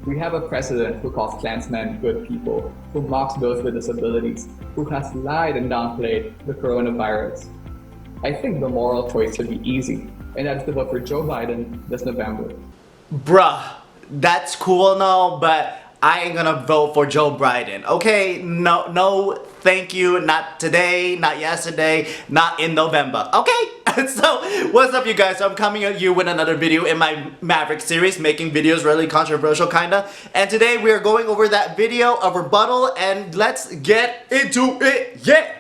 We have a president who calls Klansmen good people, who mocks those with disabilities, who has lied and downplayed the coronavirus. I think the moral choice should be easy, and that's to vote for Joe Biden this November. Bruh, that's cool and all, but I ain't gonna vote for Joe Biden. Okay, no, thank you. Not today, not yesterday, not in November. Okay, so what's up, you guys? So I'm coming at you with another video in my Maverick series, making videos really controversial, kinda. And today we are going over that video of rebuttal, and let's get into it. Yeah.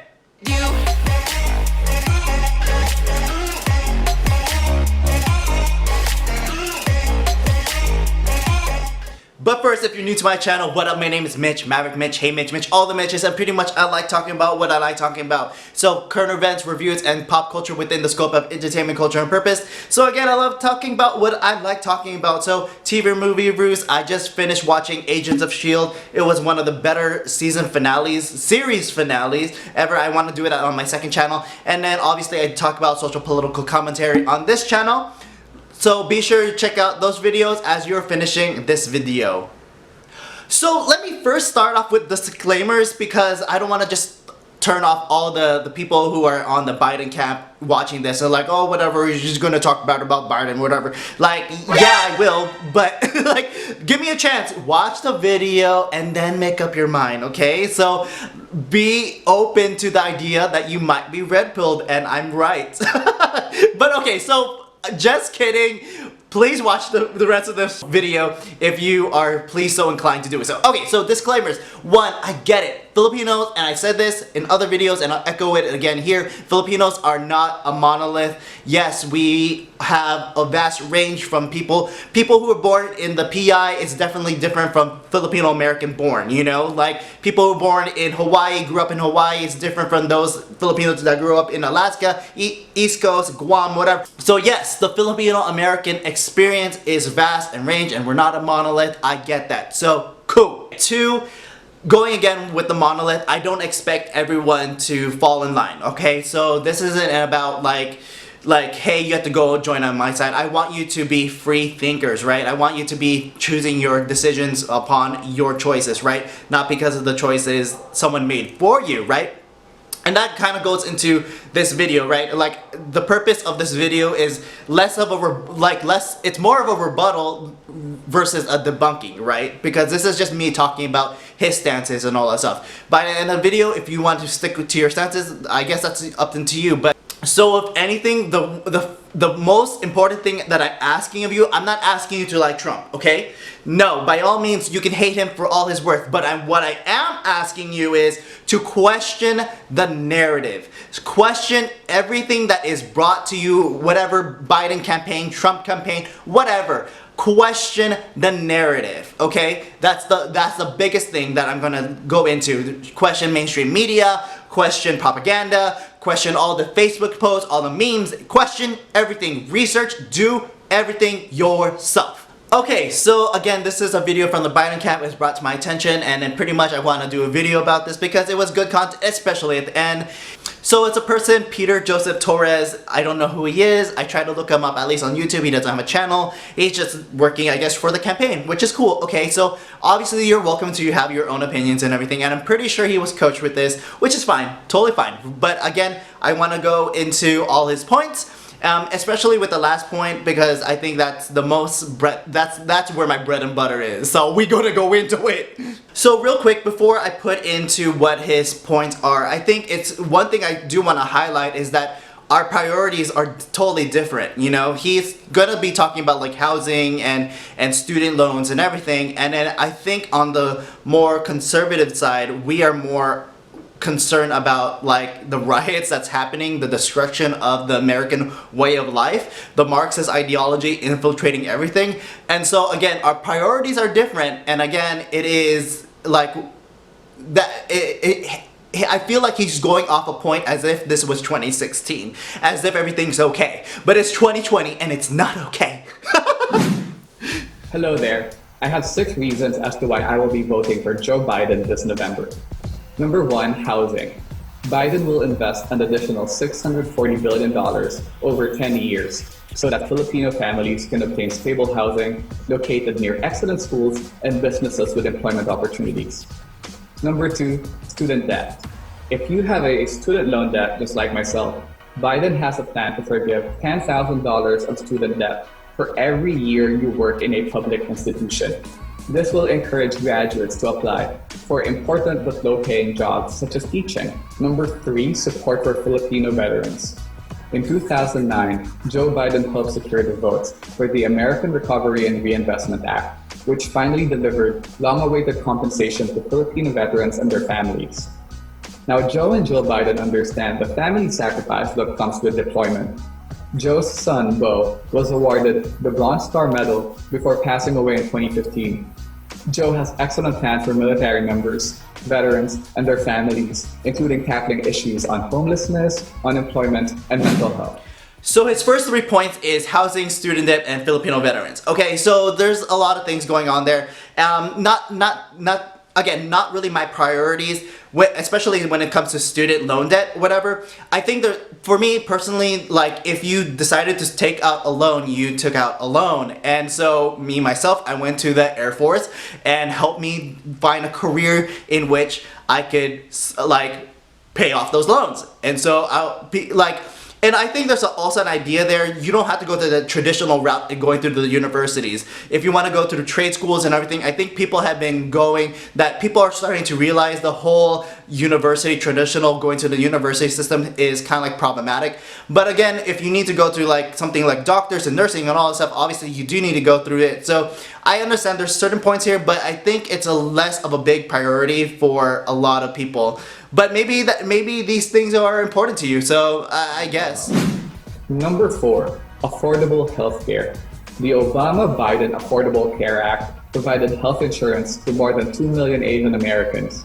But first, if you're new to my channel, what up? My name is Mitch, Maverick Mitch, hey Mitch, all the Mitches, and pretty much I like talking about what I like talking about. So, current events, reviews, and pop culture within the scope of entertainment, culture, and purpose. So again, I love talking about what I like talking about. So, TV movie reviews, I just finished watching Agents of S.H.I.E.L.D. It was one of the better series finales ever. I want to do it on my second channel. And then obviously I talk about social political commentary on this channel. So be sure to check out those videos as you're finishing this video. So let me first start off with the disclaimers because I don't want to just turn off all the people who are on the Biden camp watching this and like, oh, whatever, you're just gonna talk about Biden, whatever. Like, yeah, I will, but like, give me a chance. Watch the video and then make up your mind, okay? So be open to the idea that you might be red-pilled and I'm right. But okay, so just kidding. Please watch the rest of this video if you are please so inclined to do it. So, okay, so disclaimers. One, I get it. Filipinos, and I said this in other videos and I'll echo it again here, Filipinos are not a monolith. Yes, we have a vast range from people who are born in the PI is definitely different from Filipino American born, you know? Like, people who are born in Hawaii, grew up in Hawaii, is different from those Filipinos that grew up in Alaska, East Coast, Guam, whatever. So yes, the Filipino American experience is vast and range and we're not a monolith. I get that. So, cool. Two, going again with the monolith, I don't expect everyone to fall in line, okay? So this isn't about like, hey, you have to go join on my side. I want you to be free thinkers, right? I want you to be choosing your decisions upon your choices, right? Not because of the choices someone made for you, right? And that kind of goes into this video, right? Like, the purpose of this video is less of a, it's more of a rebuttal versus a debunking, right? Because this is just me talking about his stances and all that stuff. By the end of the video, if you want to stick to your stances, I guess that's up to you. But so if anything, the most important thing that I'm asking of you, I'm not asking you to like Trump, okay? No, by all means, you can hate him for all his worth, but what I am asking you is to question the narrative. Question everything that is brought to you, whatever Biden campaign, Trump campaign, whatever. Question the narrative, okay? That's the biggest thing that I'm gonna go into. Question mainstream media, question propaganda, question all the Facebook posts, all the memes, question everything. Research, do everything yourself. Okay, so again, this is a video from the Biden camp. It's brought to my attention, and then pretty much I want to do a video about this because it was good content, especially at the end. So it's a person, Peter Joseph Torres. I don't know who he is. I tried to look him up, at least on YouTube. He doesn't have a channel. He's just working, I guess, for the campaign, which is cool. Okay, so obviously you're welcome to have your own opinions and everything, and I'm pretty sure he was coached with this, which is fine, totally fine. But again, I want to go into all his points. Especially with the last point, because I think that's the most that's where my bread and butter is. So we gonna go into it. So real quick, before I put into what his points are, I think it's one thing I do want to highlight is that our priorities are totally different. You know, he's gonna be talking about like housing and student loans and everything, and then I think on the more conservative side, we are more concerned about like the riots that's happening, the destruction of the American way of life, the Marxist ideology infiltrating everything. And so again, our priorities are different, and again, it is like that I feel like he's going off a point as if this was 2016, as if everything's okay, but it's 2020 and it's not okay. Hello there. I have 6 reasons as to why I will be voting for Joe Biden this November. Number 1, housing. Biden will invest an additional $640 billion over 10 years so that Filipino families can obtain stable housing located near excellent schools and businesses with employment opportunities. Number 2, student debt. If you have a student loan debt, just like myself, Biden has a plan to forgive $10,000 of student debt for every year you work in a public institution. This will encourage graduates to apply for important but low-paying jobs such as teaching. Number 3, support for Filipino veterans. In 2009, Joe Biden helped secure the votes for the American Recovery and Reinvestment Act, which finally delivered long-awaited compensation to Filipino veterans and their families. Now, Joe and Jill Biden understand the family sacrifice that comes with deployment. Joe's son, Beau, was awarded the Bronze Star Medal before passing away in 2015. Joe has excellent plans for military members, veterans, and their families, including tackling issues on homelessness, unemployment, and mental health. So his first 3 points is housing, student debt, and Filipino veterans. Okay, so there's a lot of things going on there. Not really my priorities, especially when it comes to student loan debt, whatever. I think that for me personally, like if you decided to take out a loan, you took out a loan. And so me, myself, I went to the Air Force and helped me find a career in which I could like pay off those loans. And so I'll be like, and I think there's also an idea there. You don't have to go to the traditional route and going through the universities. If you want to go to the trade schools and everything, I think people have been going, that people are starting to realize the whole university, traditional going to the university system is kind of like problematic. But again, if you need to go through like something like doctors and nursing and all that stuff, obviously you do need to go through it. So I understand there's certain points here, but I think it's a less of a big priority for a lot of people. But maybe these things are important to you, so I guess. Number 4, affordable healthcare. The Obama-Biden Affordable Care Act provided health insurance to more than 2 million Asian Americans.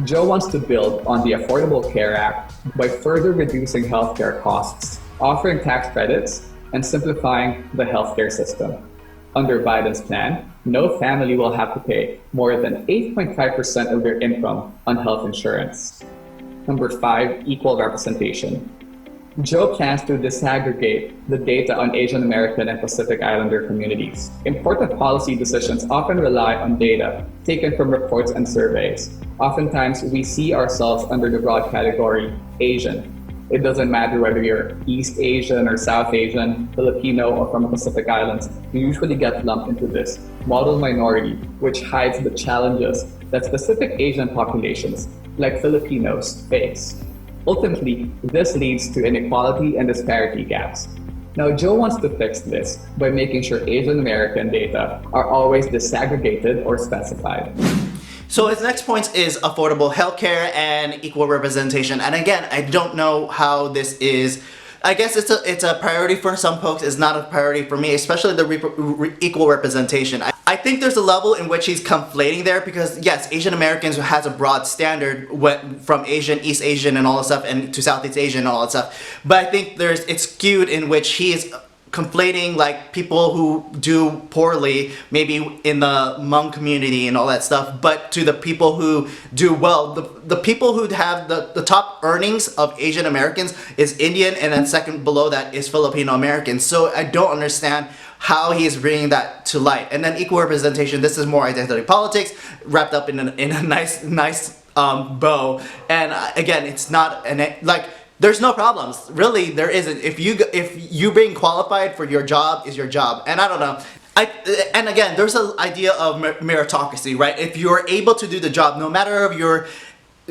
Joe wants to build on the Affordable Care Act by further reducing healthcare costs, offering tax credits, and simplifying the healthcare system. Under Biden's plan, no family will have to pay more than 8.5% of their income on health insurance. Number 5, equal representation. Joe plans to disaggregate the data on Asian American and Pacific Islander communities. Important policy decisions often rely on data taken from reports and surveys. Oftentimes, we see ourselves under the broad category Asian. It doesn't matter whether you're East Asian or South Asian, Filipino, or from the Pacific Islands, you usually get lumped into this model minority, which hides the challenges that specific Asian populations, like Filipinos, face. Ultimately, this leads to inequality and disparity gaps. Now, Joe wants to fix this by making sure Asian American data are always disaggregated or specified. So his next point is affordable healthcare and equal representation. And again, I don't know how this is. I guess it's a priority for some folks. It's not a priority for me, especially the equal representation. I think there's a level in which he's conflating there because yes, Asian Americans has a broad standard from Asian, East Asian and all that stuff and to Southeast Asian and all that stuff. But I think it's skewed in which he is conflating like people who do poorly maybe in the Hmong community and all that stuff, but to the people who do well. The people who have the top earnings of Asian Americans is Indian, and then second below that is Filipino Americans. So I don't understand how he is bringing that to light. And then equal representation, this is more identity politics wrapped up in a nice bow. And again, it's not like there's no problems. Really, there isn't. If you being qualified for your job is your job. And I don't know. And again, there's an idea of meritocracy, right? If you're able to do the job, no matter of your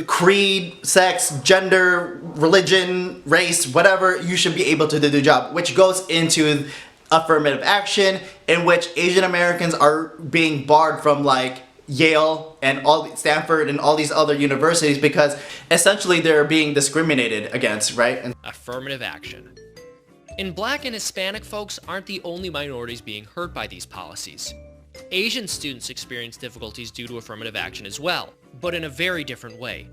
creed, sex, gender, religion, race, whatever, you should be able to do the job, which goes into affirmative action, in which Asian Americans are being barred from like Yale and Stanford and all these other universities because essentially they're being discriminated against, right? Affirmative action. And Black and Hispanic folks aren't the only minorities being hurt by these policies. Asian students experience difficulties due to affirmative action as well, but in a very different way.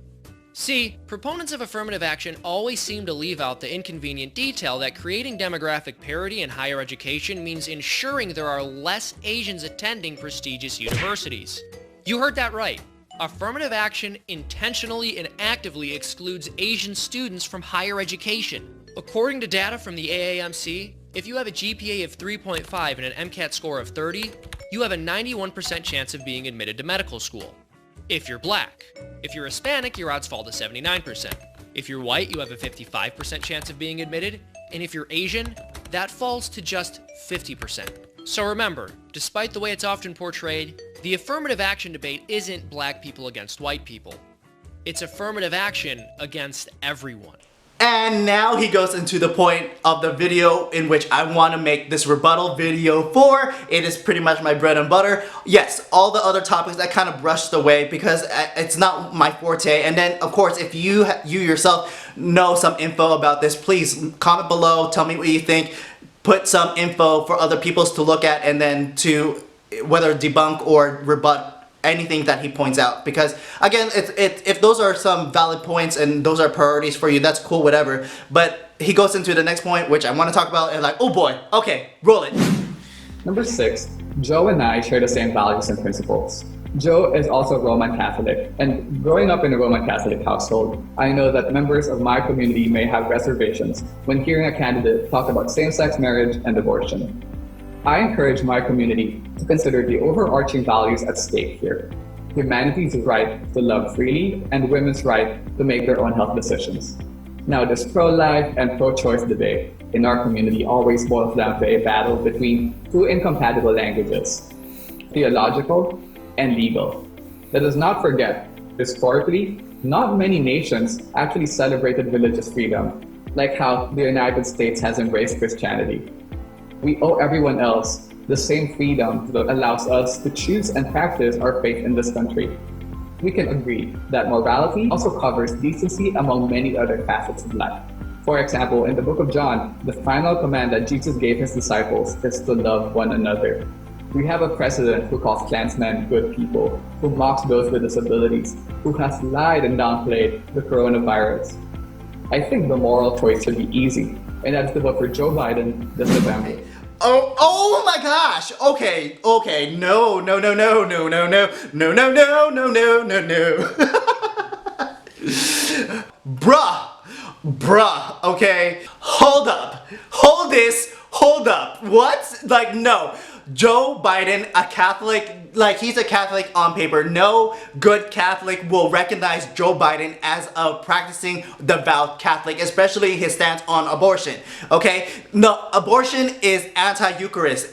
See, proponents of affirmative action always seem to leave out the inconvenient detail that creating demographic parity in higher education means ensuring there are less Asians attending prestigious universities. You heard that right. Affirmative action intentionally and actively excludes Asian students from higher education. According to data from the AAMC, if you have a GPA of 3.5 and an MCAT score of 30, you have a 91% chance of being admitted to medical school. If you're black. If you're Hispanic, your odds fall to 79%. If you're white, you have a 55% chance of being admitted. And if you're Asian, that falls to just 50%. So remember, despite the way it's often portrayed, the affirmative action debate isn't black people against white people. It's affirmative action against everyone. And now he goes into the point of the video in which I want to make this rebuttal video for. It is pretty much my bread and butter. Yes, all the other topics I kind of brushed away because it's not my forte. And then, of course, if you yourself know some info about this, please comment below, tell me what you think. Put some info for other people to look at and then to whether debunk or rebut anything that he points out, because again, if those are some valid points and those are priorities for you, that's cool, whatever. But he goes into the next point, which I want to talk about, and like, oh boy, okay, roll it. Number 6, Joe and I share the same values and principles. Joe is also Roman Catholic, and growing up in a Roman Catholic household, I know that members of my community may have reservations when hearing a candidate talk about same-sex marriage and abortion. I encourage my community to consider the overarching values at stake here: humanity's right to love freely and women's right to make their own health decisions. Now, this pro-life and pro-choice debate in our community always boils down to a battle between two incompatible languages: theological and legal. Let us not forget, historically, not many nations actually celebrated religious freedom, like how the United States has embraced Christianity. We owe everyone else the same freedom that allows us to choose and practice our faith in this country. We can agree that morality also covers decency among many other facets of life. For example, in the book of John, the final command that Jesus gave his disciples is to love one another. We have a president who calls Klansmen good people, who mocks those with disabilities, who has lied and downplayed the coronavirus. I think the moral choice should be easy, and that's to vote for Joe Biden this November. Oh my gosh! Okay, no. Bruh, okay? Hold up. Hold up. What? Like, no. Joe Biden, a Catholic, like he's a Catholic on paper. No good Catholic will recognize Joe Biden as a practicing devout Catholic, especially his stance on abortion. Okay? No, abortion is anti-Eucharist.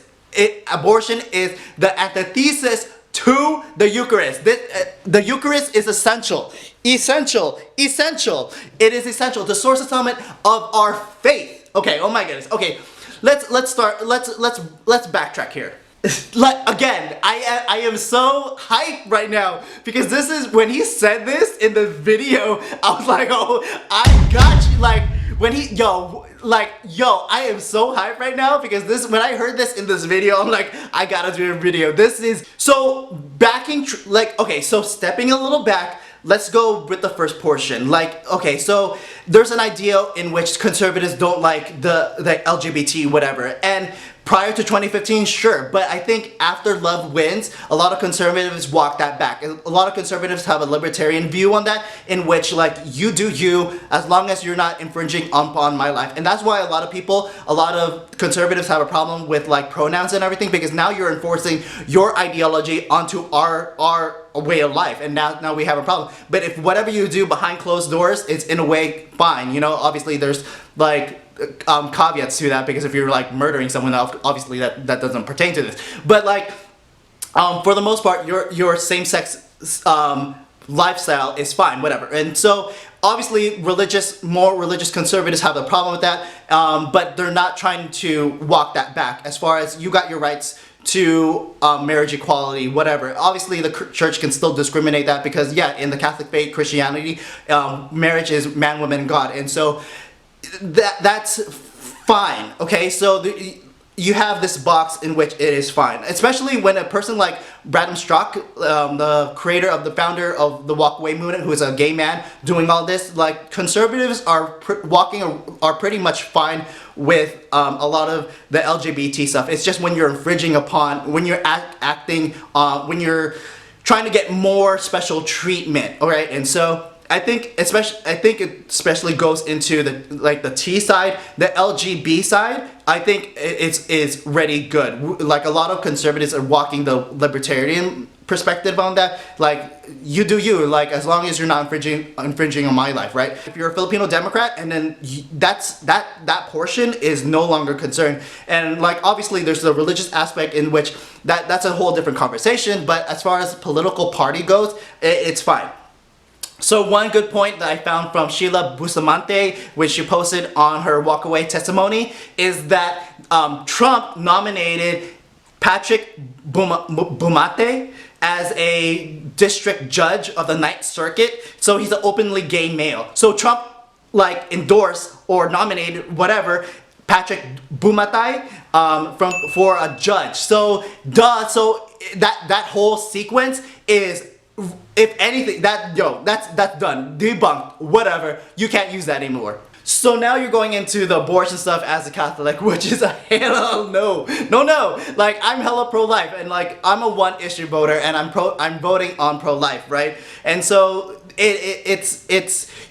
Abortion is the antithesis to the Eucharist. The Eucharist is essential. Essential. It is essential. The source and summit of our faith. Okay, oh my goodness. Okay. Let's backtrack here. Again, I am so hyped right now because this is when he said this in the video. I was like, oh, I got you. Like when he, yo, I am so hyped right now because this, when I heard this in this video, I'm like, I gotta do a video. This is so so stepping a little back. Let's go with the first portion. Like, okay, so there's an idea in which conservatives don't like the LGBT whatever, and prior to 2015, sure, but I think after love wins, a lot of conservatives walk that back. A lot of conservatives have a libertarian view on that, in which like, you do you, as long as you're not infringing upon my life. And that's why a lot of conservatives have a problem with like pronouns and everything, because now you're enforcing your ideology onto our way of life, and now we have a problem. But if whatever you do behind closed doors, it's in a way fine, you know. Obviously there's like caveats to that, because if you're like murdering someone else, obviously that doesn't pertain to this. But like for the most part, your same-sex lifestyle is fine, whatever. And so obviously more religious conservatives have a problem with that, but they're not trying to walk that back. As far as you got your rights to marriage equality, whatever. Obviously the church can still discriminate that, because yeah, in the Catholic faith, Christianity, marriage is man, woman, God. And so that's fine. Okay, so you have this box in which it is fine, especially when a person like Bradham Strock, the founder of the Walkaway movement, who is a gay man, doing all this. Like, conservatives are pretty much fine with a lot of the LGBT stuff. It's just when you're infringing upon, when you're acting, when you're trying to get more special treatment, all right? And so I think it especially goes into the T side, the LGB side. I think it's really good. Like a lot of conservatives are walking the libertarian perspective on that. Like, you do you, like, as long as you're not infringing on my life, right? If you're a Filipino Democrat, and then that portion is no longer concerned. And like, obviously there's the religious aspect in which that's a whole different conversation, but as far as political party goes, it's fine. So one good point that I found from Sheila Bustamante, which she posted on her walkaway testimony, is that Trump nominated Patrick Bumate as a district judge of the Ninth Circuit. So he's an openly gay male. So Trump like endorsed or nominated whatever Patrick Bumate for a judge. So that whole sequence is, if anything, that's done, debunked, whatever. You can't use that anymore. So now you're going into the abortion stuff as a Catholic, which is a hell no. No. Like, I'm hella pro-life, and like, I'm a one-issue voter, and I'm voting on pro-life, right? And so it's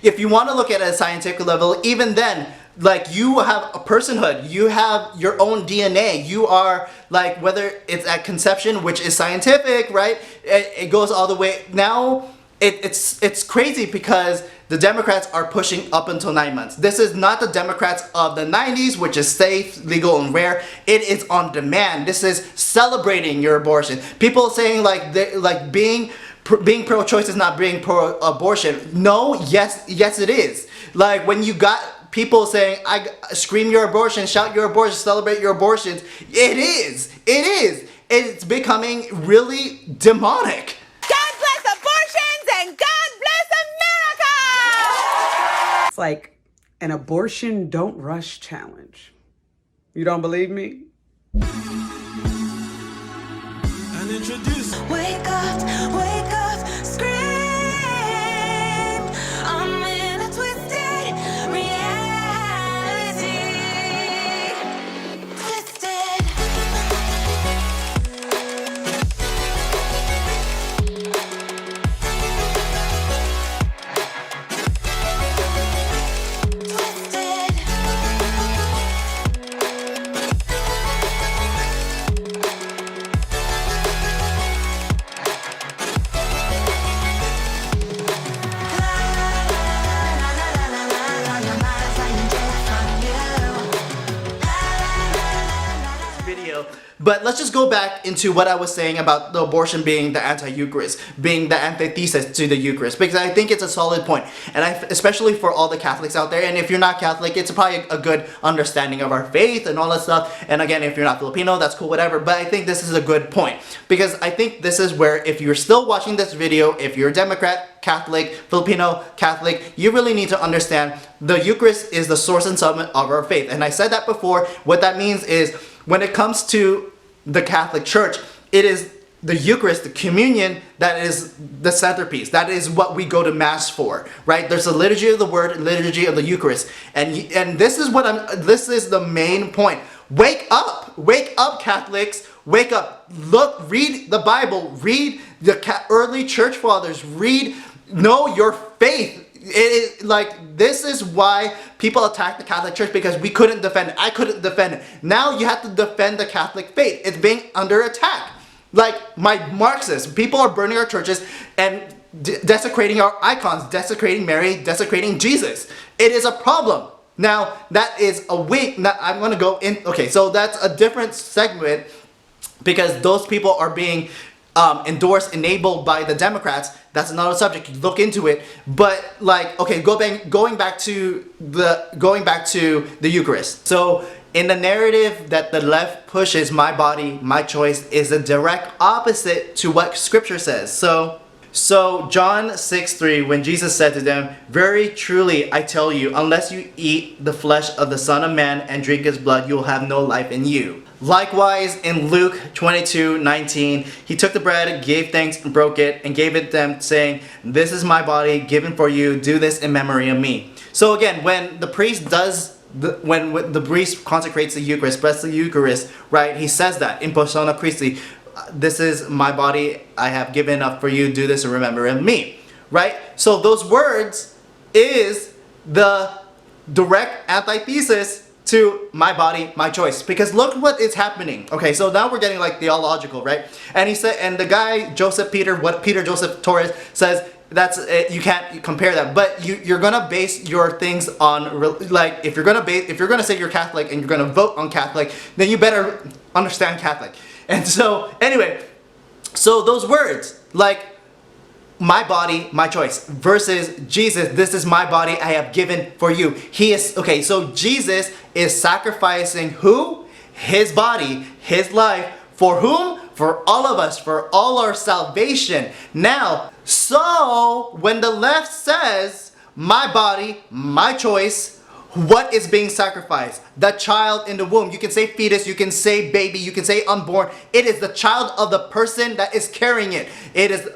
if you want to look at it at a scientific level, even then, like, you have a personhood, you have your own DNA, you are, like, whether it's at conception, which is scientific, right? It goes all the way. Now, it's crazy because the Democrats are pushing up until 9 months. This is not the Democrats of the 90s, which is safe, legal, and rare. It is on demand. This is celebrating your abortion. People saying like being pro-choice is not being pro-abortion. No, yes it is. Like, when you got people saying, I scream your abortion, shout your abortion, celebrate your abortions, it is. It's becoming really demonic. God bless abortions and God bless America! It's like an abortion don't rush challenge. You don't believe me? And introduce. Wake up, scream. I'm in a twisted reality. Twisted. But let's just go back into what I was saying about the abortion being the anti-Eucharist, being the antithesis to the Eucharist, because I think it's a solid point, and especially for all the Catholics out there. And if you're not Catholic, it's probably a good understanding of our faith and all that stuff. And again, if you're not Filipino, that's cool, whatever. But I think this is a good point, because I think this is where, if you're still watching this video, if you're a Democrat, Catholic, Filipino, Catholic, you really need to understand the Eucharist is the source and summit of our faith. And I said that before. What that means is, when it comes to the Catholic Church, it is the Eucharist, the communion, that is the centerpiece. That is what we go to Mass for, right? There's a liturgy of the Word, liturgy of the Eucharist, and this is this is the main point. Wake up, Catholics, wake up. Look, read the Bible, read the early church fathers, know your faith. This is why people attack the Catholic Church, because we couldn't defend it. I couldn't defend it. Now you have to defend the Catholic faith. It's being under attack. Like, my Marxists, people are burning our churches and desecrating our icons, desecrating Mary, desecrating Jesus. It is a problem. Now, that is a week. I'm going to go in. Okay, so that's a different segment, because those people are being endorsed, enabled by the Democrats. That's another subject. You look into it. But like, okay, going back to the Eucharist. So in the narrative that the left pushes, my body, my choice, is a direct opposite to what Scripture says. So John 6:3, when Jesus said to them, "Very truly I tell you, unless you eat the flesh of the Son of Man and drink his blood, you will have no life in you." Likewise, in Luke 22:19, he took the bread, gave thanks, and broke it, and gave it them, saying, "This is my body given for you. Do this in memory of me." So again, when the priest when the priest consecrates the Eucharist, bless the Eucharist, right? He says that in persona Christi. this is my body I have given up for you, do this in remembrance of me, right? So those words is the direct antithesis to my body, my choice. Because look what is happening. Okay, so now we're getting like theological, right? And he said, and the guy Peter Joseph Torres says, that's you can't compare that. But you're gonna base your things on like if you're gonna say you're Catholic and you're gonna vote on Catholic, then you better understand Catholic. And so anyway, so those words like my body, my choice versus Jesus, this is my body I have given for you. He is, okay, so Jesus is sacrificing who? His body, his life, for whom? For all of us, for all our salvation. Now, so when the left says, my body, my choice, what is being sacrificed? The child in the womb. You can say fetus, you can say baby, you can say unborn. It is the child of the person that is carrying it. It is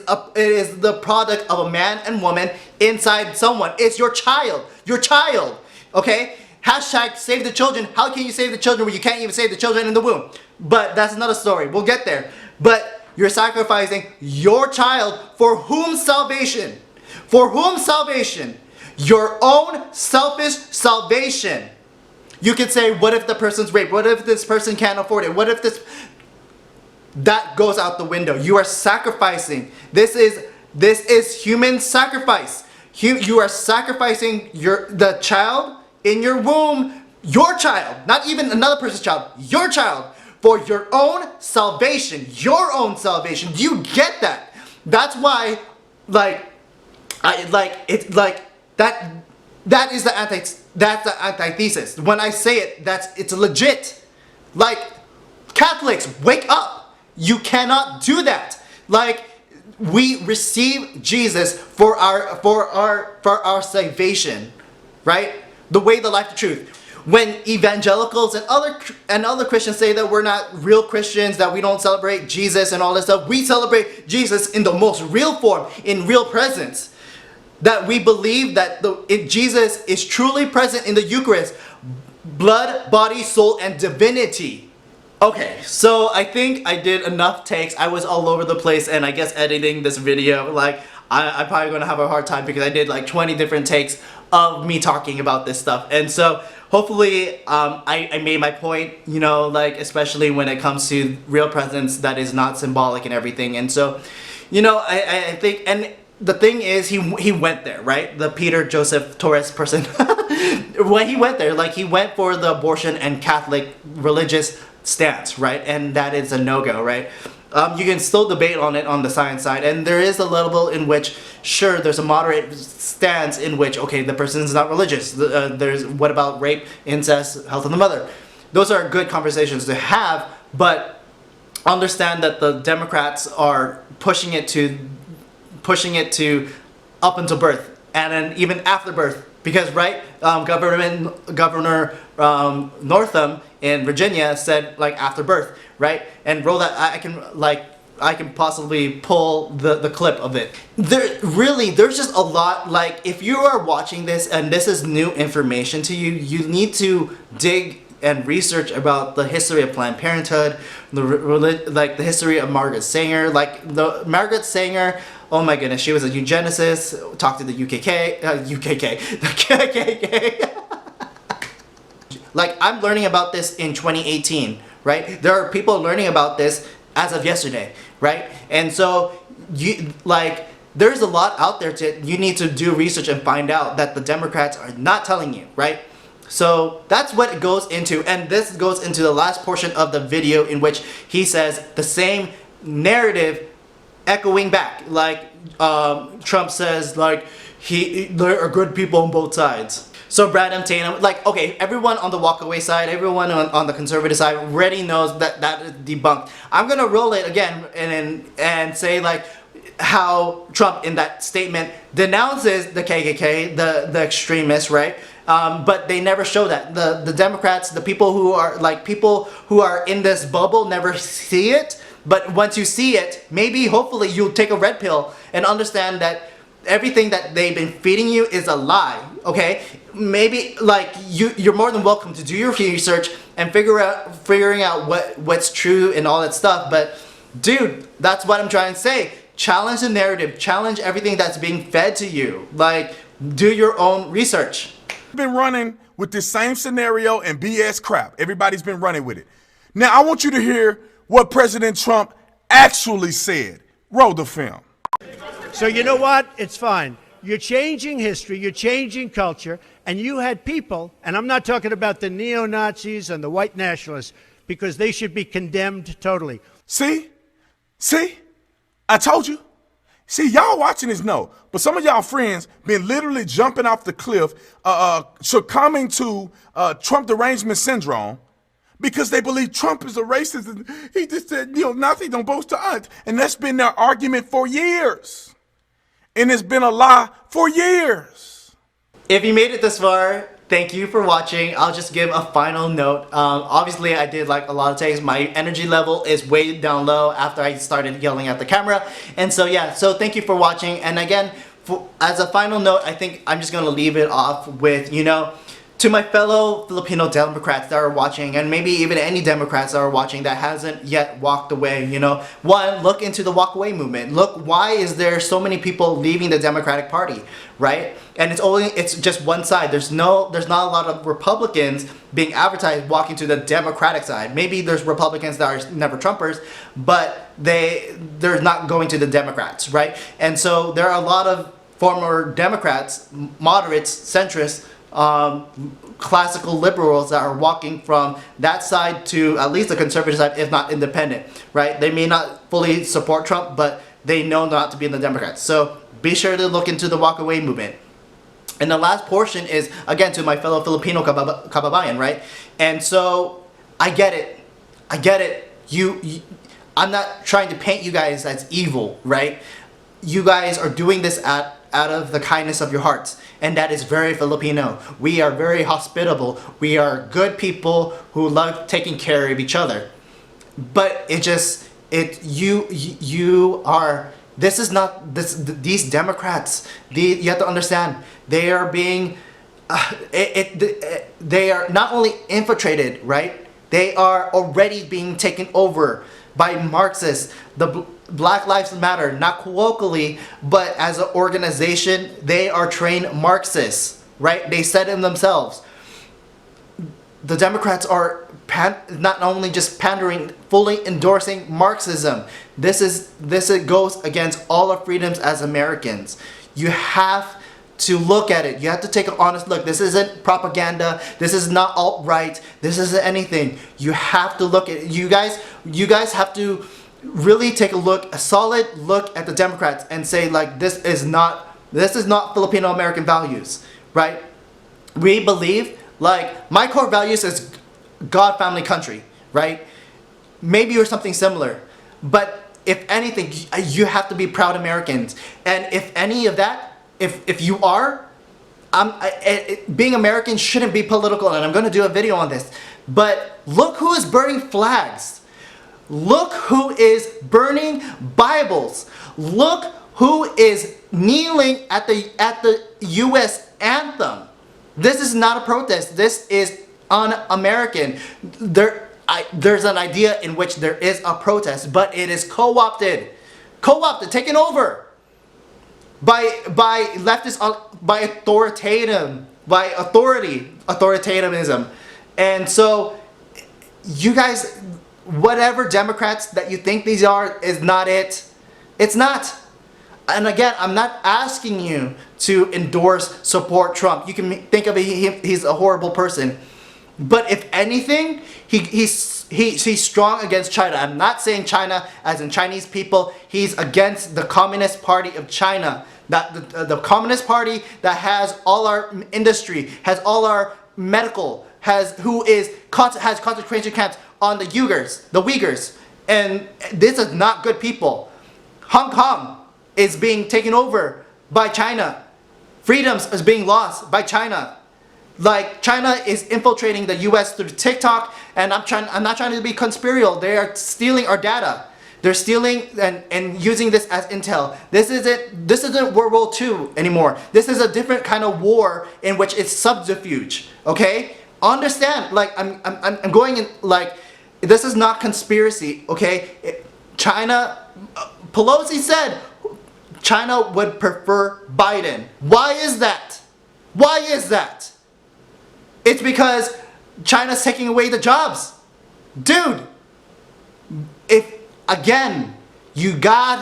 the product of a man and woman inside someone. It's your child. Your child. Okay? Hashtag save the children. How can you save the children when you can't even save the children in the womb? But that's another story. We'll get there. But you're sacrificing your child for whom salvation? For whom salvation? Your own selfish salvation. You could say, what if the person's raped? What if this person can't afford it? What if this... That goes out the window. You are sacrificing. This is human sacrifice. You are sacrificing the child in your womb, your child, not even another person's child, your child, for your own salvation. Your own salvation. Do you get that? That's why, that is the antithesis. When I say it, it's legit. Like, Catholics, wake up. You cannot do that. Like, we receive Jesus for our salvation, right? The way, the life, the truth. When evangelicals and other Christians say that we're not real Christians, that we don't celebrate Jesus and all this stuff, we celebrate Jesus in the most real form, in real presence. That we believe that Jesus is truly present in the Eucharist, blood, body, soul, and divinity. Okay, so I think I did enough takes. I was all over the place, and I guess editing this video, like, I'm probably gonna have a hard time because I did like 20 different takes of me talking about this stuff. And so hopefully I made my point, you know, like, especially when it comes to real presence that is not symbolic and everything. And so, you know, I think, and the thing is, he went there, right? The Peter Joseph Torres person. When he went there, like, he went for the abortion and Catholic religious stance, right? And that is a no-go, right? You can still debate on it on the science side, and there is a level in which, sure, there's a moderate stance in which, okay, the person is not religious. There's, what about rape, incest, health of the mother? Those are good conversations to have, but understand that the Democrats are pushing it to up until birth, and then even after birth. Because, right, Governor Northam in Virginia said, like, after birth, right? And roll that, I can possibly pull the clip of it. There's just a lot, like, if you are watching this and this is new information to you, you need to dig and research about the history of Planned Parenthood, the history of Margaret Sanger. Like, the Margaret Sanger, oh my goodness, she was a eugenicist. Talk to the the KKK. Like, I'm learning about this in 2018, right? There are people learning about this as of yesterday, right? And so, there's a lot out there you need to do research and find out that the Democrats are not telling you, right? So that's what it goes into, and this goes into the last portion of the video in which he says the same narrative echoing back, like Trump says, like, there are good people on both sides. So Brad M. Tatum, like, okay, everyone on the walkaway side, everyone on the conservative side already knows that is debunked. I'm gonna roll it again and say, like, how Trump in that statement denounces the KKK, the extremists, right? But they never show that. The Democrats, the people who are in this bubble never see it. But once you see it, maybe, hopefully, you'll take a red pill and understand that everything that they've been feeding you is a lie, okay? Maybe, like, you're more than welcome to do your research and figuring out what's true and all that stuff. But dude, that's what I'm trying to say. Challenge the narrative, challenge everything that's being fed to you. Like, do your own research. Been running with this same scenario and BS crap. Everybody's been running with it. Now I want you to hear what President Trump actually said. Roll the film. So you know what? It's fine. You're changing history, you're changing culture, and you had people, and I'm not talking about the neo-Nazis and the white nationalists, because they should be condemned totally. See? See? I told you. See, y'all watching this know, but some of y'all friends been literally jumping off the cliff, succumbing to Trump derangement syndrome, because they believe Trump is a racist. And he just said, you know, Nazis don't boast to us. And that's been their argument for years. And it's been a lie for years. If you made it this far, thank you for watching. I'll just give a final note. Obviously, I did like a lot of takes. My energy level is way down low after I started yelling at the camera. And so yeah, so thank you for watching. And again, as a final note, I think I'm just gonna leave it off with, you know, to my fellow Filipino Democrats that are watching, and maybe even any Democrats that are watching that hasn't yet walked away, you know, one, look into the walk away movement. Look, why is there so many people leaving the Democratic Party, right? And it's just one side. There's not a lot of Republicans being advertised walking to the Democratic side. Maybe there's Republicans that are never Trumpers, but they're not going to the Democrats, right? And so there are a lot of former Democrats, moderates, centrists, classical liberals that are walking from that side to at least the conservative side, if not independent, right? They may not fully support Trump, but they know not to be in the Democrats. So be sure to look into the walk away movement. And the last portion is, again, to my fellow Filipino kababayan, right? And so I get it. I get it. I'm not trying to paint you guys as evil, right? You guys are doing this out of the kindness of your hearts, and that is very Filipino. We are very hospitable. We are good people who love taking care of each other. But you are. This is not these Democrats. You have to understand, they are being. They are not only infiltrated, right? They are already being taken over by Marxists. The Black Lives Matter, not colloquially, but as an organization, they are trained Marxists, right? They said it themselves. The Democrats are not only just pandering, fully endorsing Marxism. This goes against all our freedoms as Americans. You have to look at it. You have to take an honest look. This isn't propaganda. This is not alt-right. This isn't anything. You have to look at it. You guys have to really take a solid look at the Democrats and say, like, this is not Filipino American values, right? We believe, like, my core values is God, family, country, right? Maybe you're something similar, but if anything, you have to be proud Americans. And if any of that, if you are, being American shouldn't be political, and I'm going to do a video on this. But look who is burning flags. Look who is burning Bibles. Look who is kneeling at the U.S. anthem. This is not a protest. This is un-American. There's an idea in which there is a protest, but it is co-opted, taken over by leftists, by authoritarianism. And so you guys, whatever Democrats that you think these are, is not it. It's not. And again, I'm not asking you to support Trump. You can think of it, he's a horrible person. But if anything, he's strong against China. I'm not saying China as in Chinese people. He's against the Communist Party of China. That the Communist Party that has all our industry, has all our medical, has concentration camps on the Uyghurs. And this is not good people. Hong Kong is being taken over by China. Freedoms is being lost by China. Like, China is infiltrating the US through TikTok, and I'm not trying to be conspiratorial. They are stealing our data. They're stealing and using this as intel. This isn't World War II anymore. This is a different kind of war in which it's subterfuge. Okay? understand, like, I'm going in, like, this is not conspiracy, okay? China, Pelosi said China would prefer Biden. Why is that? Why is that? It's because China's taking away the jobs. Dude, if, again, you got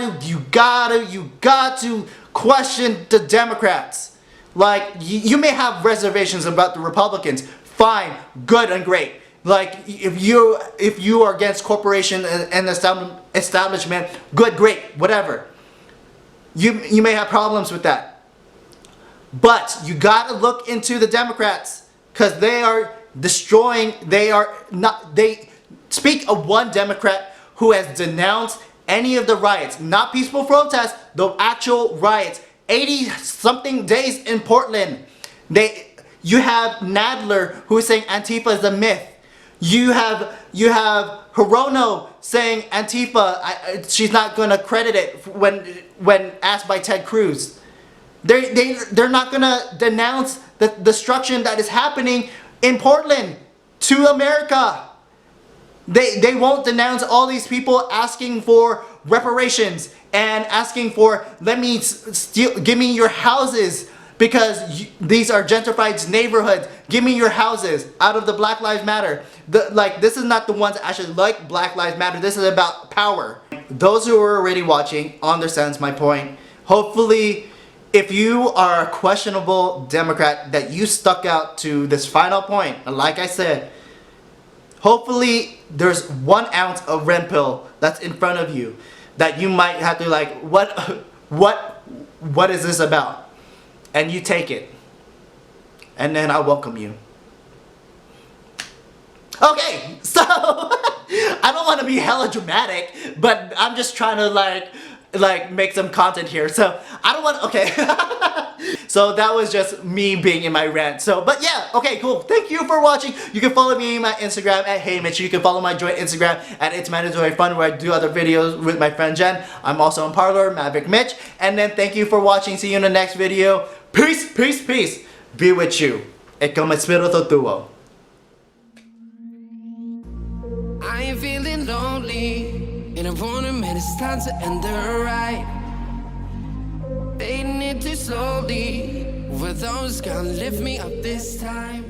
to question the Democrats. Like, you may have reservations about the Republicans. Fine, good and great. Like, if you are against corporation and establishment, good, great, whatever. You may have problems with that. But you gotta look into the Democrats, because they are destroying, they speak of one Democrat who has denounced any of the riots, not peaceful protests, the actual riots. 80-something days in Portland. You have Nadler who is saying Antifa is a myth. You have Hirono saying Antifa, she's not gonna credit it when asked by Ted Cruz. They're not gonna denounce the destruction that is happening in Portland to America. They won't denounce all these people asking for reparations and asking for, give me your houses because these are gentrified neighborhoods. Give me your houses out of the Black Lives Matter. This is not the ones that actually like Black Lives Matter. This is about power. Those who are already watching understands my point. Hopefully, if you are a questionable Democrat that you stuck out to this final point, and like I said, hopefully there's 1 ounce of red pill that's in front of you that you might have to like, what is this about? And you take it. And then I welcome you. Okay, so I don't want to be hella dramatic, but I'm just trying to like make some content here. So I don't want, okay. So that was just me being in my rant. So, but yeah, okay, cool. Thank you for watching. You can follow me on my Instagram at HeyMitch. You can follow my joint Instagram at It's Mandatory Fun, where I do other videos with my friend Jen. I'm also on Parlor, Maverick Mitch. And then thank you for watching. See you in the next video. Peace, peace, peace. Be with you. Ikaw Espiritu Tuo. I ain't feeling lonely, and I wanna admit it's time to end the ride. Fading it too slowly, with those gonna lift me up this time.